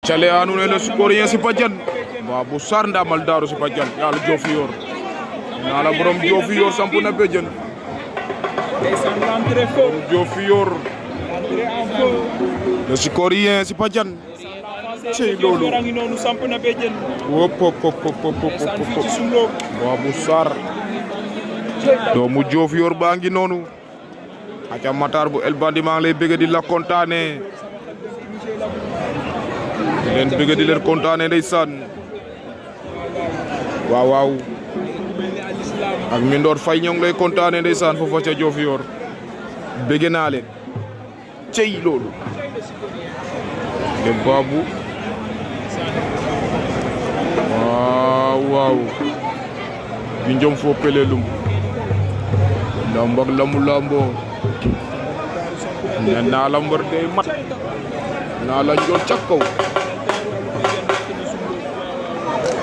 Chale anu ne le scorien si pajan Babou Sarr Ndamal Darou si pajan yàlla Diofior naa la borom Diofior sampu na bejen Diofior le scorien si pajan cey loolu wop Babou Sarr doomu Diofior baa ngi noonu aca Matar bu El Bandi maa ngi lay bëgg di la kontaane leen bëgg di leen kontaane ndeysaan waaw waaw ak Mindor Faye ñoo ngi lay kontaane ndeysaan foofa ca Diofior bëgg naa leen cey loolu de Babou waaw waaw gi njom fo pelelum lambak lamu lambo ne naa la mbër day mat naa la njool ca kaw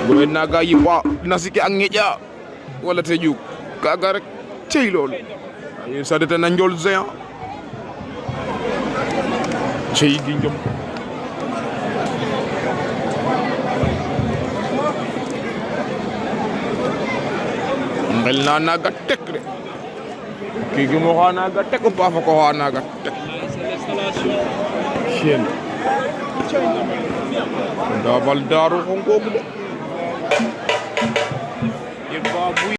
goye naga yipa nasike ak ngeƴa wala te juk kaga rek cey loolu ay sadete na njool géant cey gi njom ngel na naga tek de kii mo xaa naga tek o paafa ko xaa naga tek Chien Ndamal Darou xongogu de